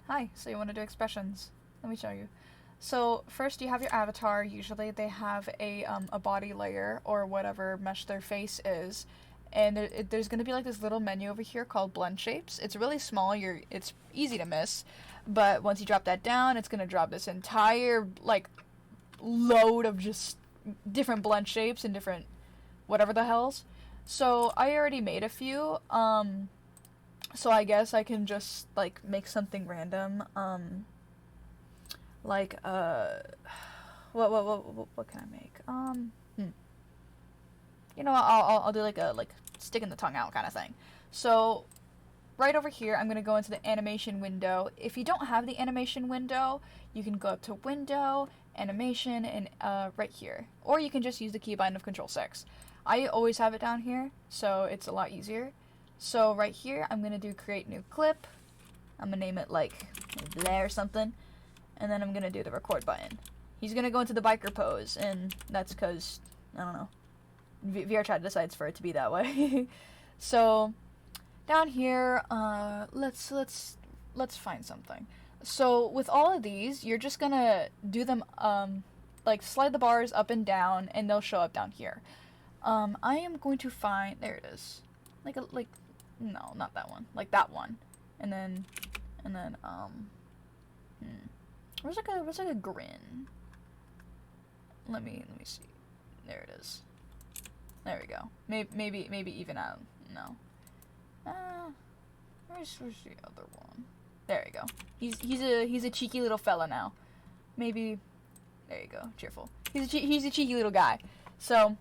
Hi, so you want to do expressions? Let me show you. So first you have your avatar. Usually they have a body layer or whatever mesh their face is. And there's going to be like this little menu over here called blend shapes. It's really small. It's easy to miss. But once you drop that down, it's going to drop this entire like load of just different blend shapes and different whatever the hells. So I already made a few. So I guess I can just like make something random. Like what can I make? You know, I'll do like a sticking the tongue out kind of thing. So right over here, I'm gonna go into the animation window. If you don't have the animation window, you can go up to Window, Animation, and right here, or you can just use the keybind of Control-6. I always have it down here, so it's a lot easier. So right here, I'm gonna do Create New Clip. I'm gonna name it like Blair or something, and then I'm gonna do the record button. He's gonna go into the biker pose, and that's because I don't know. VrChat decides for it to be that way. So down here, let's find something. So with all of these, you're just gonna do them like slide the bars up and down, and they'll show up down here. I am going to find, there it is, no, not that one, like that one, and then where's like a grin. Let me see. There it is. There we go. Maybe even out. No. Where's the other one? There you go. He's a cheeky little fella now. Maybe. There you go. Cheerful. He's a cheeky little guy. So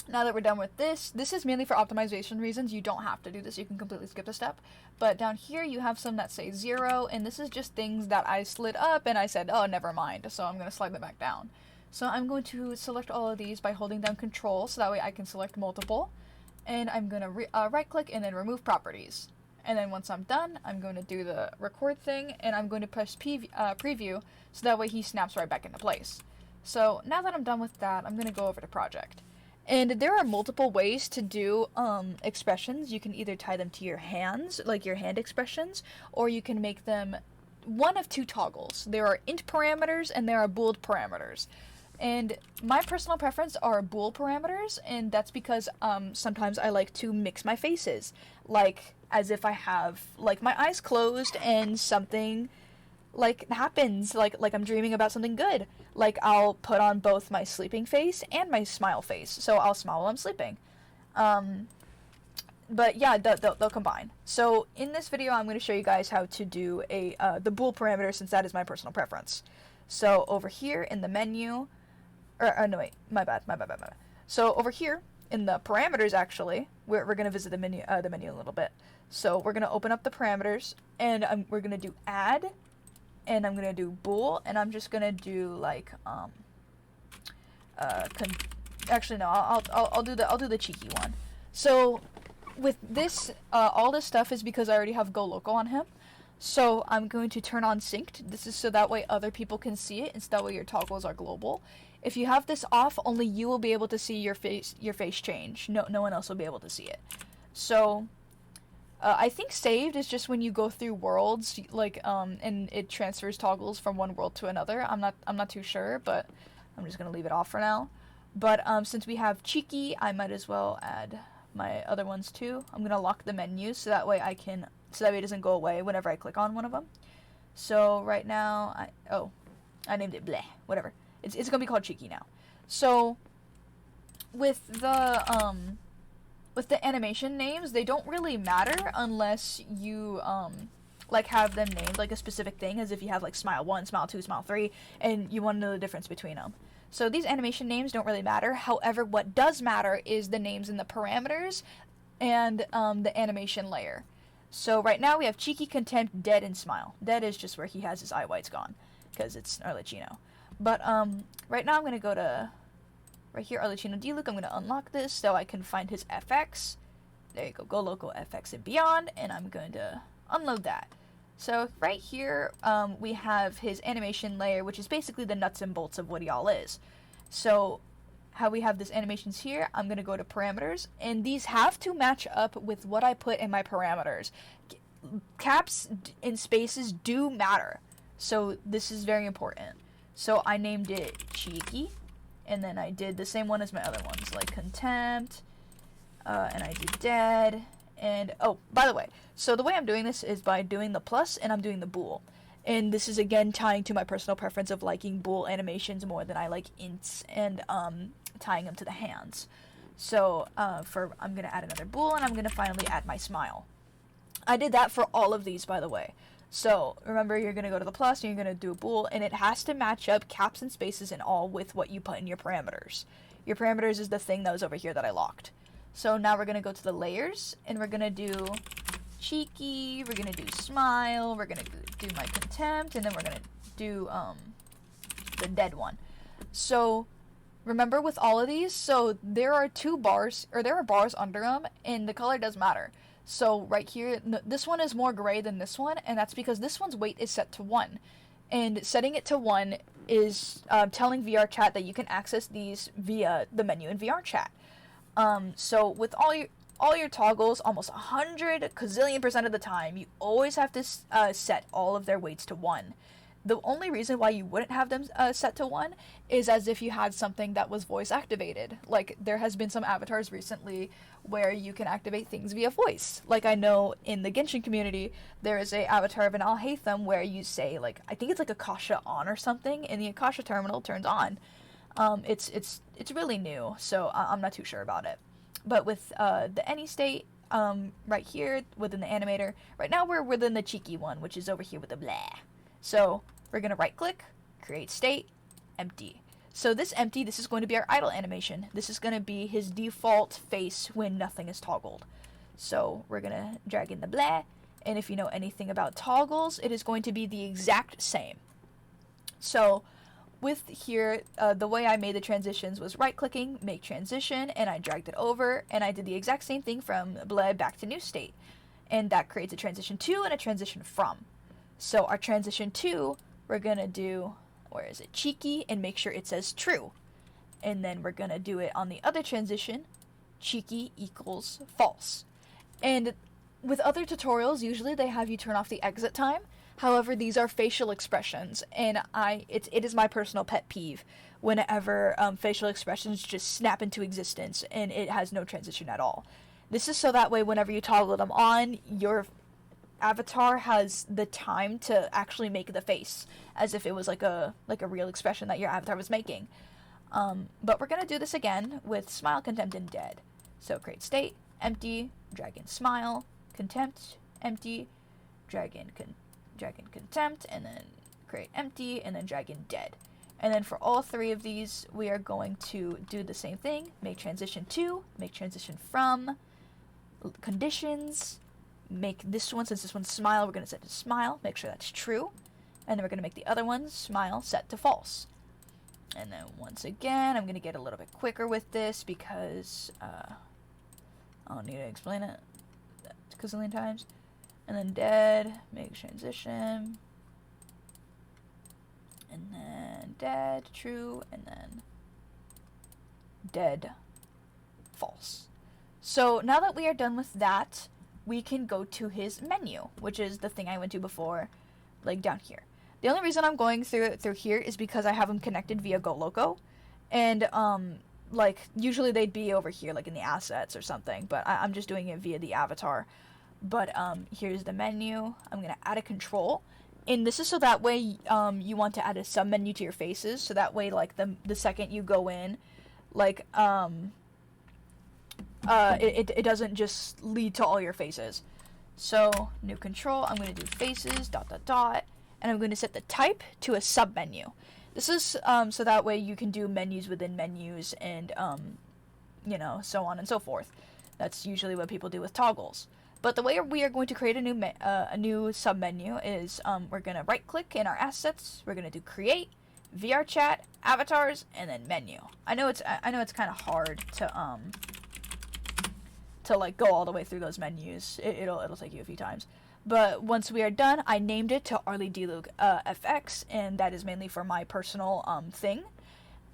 now that we're done with this is mainly for optimization reasons. You don't have to do this. You can completely skip the step. But down here you have some that say 0, and this is just things that I slid up and I said, oh, never mind. So I'm going to slide them back down. So I'm going to select all of these by holding down Control, so that way I can select multiple. And I'm going to right click and then remove properties. And then once I'm done, I'm going to do the record thing, and I'm going to press preview, so that way he snaps right back into place. So now that I'm done with that, I'm going to go over to project. And there are multiple ways to do expressions. You can either tie them to your hands, like your hand expressions, or you can make them one of two toggles. There are int parameters and there are boolean parameters. And my personal preference are bool parameters, and that's because sometimes I like to mix my faces, like as if I have like my eyes closed and something like happens, like I'm dreaming about something good. Like I'll put on both my sleeping face and my smile face, so I'll smile while I'm sleeping. But yeah, they'll combine. So in this video, I'm going to show you guys how to do the bool parameter, since that is my personal preference. So over here in the menu. No wait, my bad. So over here in the parameters, actually, we're gonna visit the menu a little bit. So we're gonna open up the parameters, and we're gonna do add, and I'm gonna do bool, and I'm just gonna do like actually no, I'll do the cheeky one. So with this, all this stuff is because I already have Go Local on him. So I'm going to turn on synced. This is so that way other people can see it, and so that way your toggles are global. If you have this off, only you will be able to see your face change. No one else will be able to see it. So I think saved is just when you go through worlds, like and it transfers toggles from one world to another. I'm not too sure, but I'm just gonna leave it off for now. But since we have cheeky, I might as well add my other ones too. I'm gonna lock the menu so that way it doesn't go away whenever I click on one of them. So right now, I named it bleh, whatever. It's gonna be called cheeky now. So with the animation names, they don't really matter unless you like have them named like a specific thing, as if you have like smile 1, smile 2, smile 3, and you want to know the difference between them. So these animation names don't really matter. However, what does matter is the names in the parameters and the animation layer. So right now we have cheeky, contempt, dead, and smile. Dead is just where he has his eye whites gone, because it's Arlecchino. But right now I'm going to go to right here, Arlecchino Diluc. I'm going to unlock this so I can find his FX. There you go, Go Local FX and Beyond, and I'm going to unload that. So right here we have his animation layer, which is basically the nuts and bolts of what he all is. So how we have this animations here, I'm going to go to parameters, and these have to match up with what I put in my parameters. caps and spaces do matter. So this is very important. So I named it Cheeky, and then I did the same one as my other ones, like Contempt, and I did Dead, and oh, by the way, so the way I'm doing this is by doing the plus, and I'm doing the bool. And this is again tying to my personal preference of liking bool animations more than I like ints, and tying them to the hands. So I'm gonna add another bool, and I'm gonna finally add my smile. I did that for all of these, by the way. So remember, you're gonna go to the plus, and you're gonna do a bool, and it has to match up caps and spaces and all with what you put in your parameters. Your parameters is the thing that was over here that I locked. So now we're gonna go to the layers, and we're gonna do Cheeky, we're gonna do Smile, we're gonna do my Contempt, and then we're gonna do the Dead one. So remember, with all of these, so there are bars under them, and the color does matter. So right here, this one is more gray than this one, and that's because this one's weight is set to 1. And setting it to 1 is telling VrChat that you can access these via the menu in VrChat. So with all your toggles, almost 100 gazillion% of the time, you always have to set all of their weights to 1. The only reason why you wouldn't have them set to 1 is as if you had something that was voice activated. Like, there has been some avatars recently where you can activate things via voice. Like, I know in the Genshin community, there is a avatar of an Alhaitham where you say, like, I think it's like Akasha on or something, and the Akasha terminal turns on. It's really new, so I'm not too sure about it. But with the any state, right here within the animator, right now we're within the cheeky one, which is over here with the blah. So we're gonna right click, create state, empty. So this empty, this is going to be our idle animation. This is gonna be his default face when nothing is toggled. So we're gonna drag in the blah, and if you know anything about toggles, it is going to be the exact same. So with here, the way I made the transitions was right-clicking, make transition, and I dragged it over, and I did the exact same thing from blah back to new state. And that creates a transition to and a transition from. So our transition to, we're gonna do, where is it, cheeky, and make sure it says true. And then we're gonna do it on the other transition, cheeky equals false. And with other tutorials, usually they have you turn off the exit time. However, these are facial expressions, and it is my personal pet peeve whenever facial expressions just snap into existence and it has no transition at all. This is so that way whenever you toggle them on, your avatar has the time to actually make the face as if it was like a real expression that your avatar was making. But we're gonna do this again with Smile, Contempt, and Dead. So create state, empty, drag in Smile, Contempt, empty, drag in Contempt, and then create empty, and then drag in Dead. And then for all three of these, we are going to do the same thing. Make transition to, make transition from, conditions, make this one, since this one's Smile, we're going to set to Smile, make sure that's true. And then we're going to make the other one Smile set to false. And then once again, I'm going to get a little bit quicker with this because I don't need to explain it a gazillion times. And then Dead, make transition. And then Dead, true, and then Dead, false. So now that we are done with that, we can go to his menu, which is the thing I went to before, like down here. The only reason I'm going through here is because I have them connected via GoLoco, and like usually they'd be over here, like in the assets or something, but I'm just doing it via the avatar. But here's the menu. I'm gonna add a control, and this is so that way you want to add a sub menu to your faces, so that way like the second you go in, like it doesn't just lead to all your faces. So new control, I'm gonna do faces ... and I'm going to set the type to a sub menu. This is so that way you can do menus within menus and you know, so on and so forth. That's usually what people do with toggles. But the way we are going to create a new sub menu is we're going to right click in our assets. We're going to do create, VrChat, avatars, and then menu. I know it's kind of hard to like go all the way through those menus. It'll take you a few times. But once we are done, I named it to Arlie Delug FX, and that is mainly for my personal thing.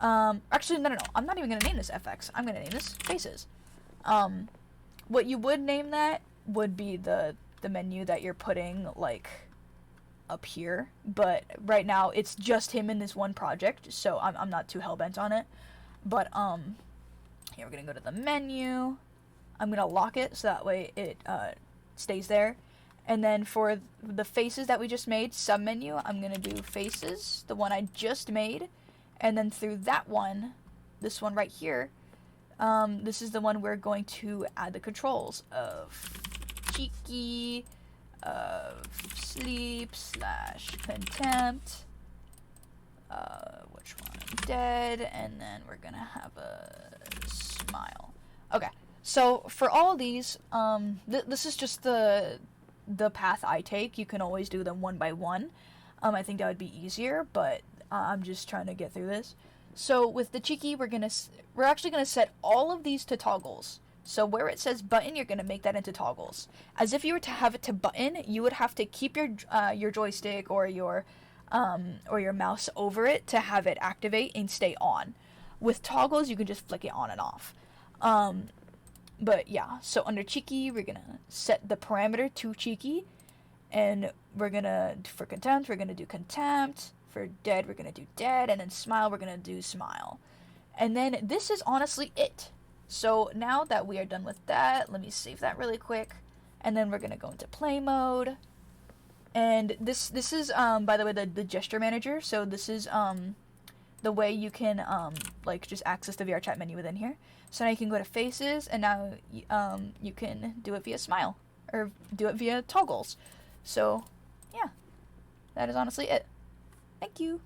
Actually, no. I'm not even going to name this FX. I'm going to name this Faces. What you would name that would be the the menu that you're putting like up here, but right now it's just him in this one project, so I'm not too hell-bent on it. But here we're gonna go to the menu. I'm gonna lock it so that way it stays there. And then for the faces that we just made, submenu, I'm gonna do faces, the one I just made, and then through that one, this one right here, this is the one we're going to add the controls of cheeky, of sleep / contempt, which one, dead, and then we're gonna have a smile. Okay, so for all of these, this is just the path I take. You can always do them one by one. I think that would be easier, but I'm just trying to get through this. So with the cheeky, we're actually gonna set all of these to toggles. So where it says button, you're gonna make that into toggles. As if you were to have it to button, you would have to keep your joystick or your mouse over it to have it activate and stay on. With toggles, you can just flick it on and off. But yeah, so under cheeky, we're gonna set the parameter to cheeky, and we're gonna, for contempt, we're gonna do contempt. For dead, we're gonna do dead, and then smile, we're gonna do smile. And then this is honestly it. So now that we are done with that, let me save that really quick, and then we're gonna go into play mode. And this is by the way the gesture manager. So this is the way you can like just access the VrChat menu within here. So now you can go to faces, and now you can do it via smile or do it via toggles. So yeah, that is honestly it. Thank you.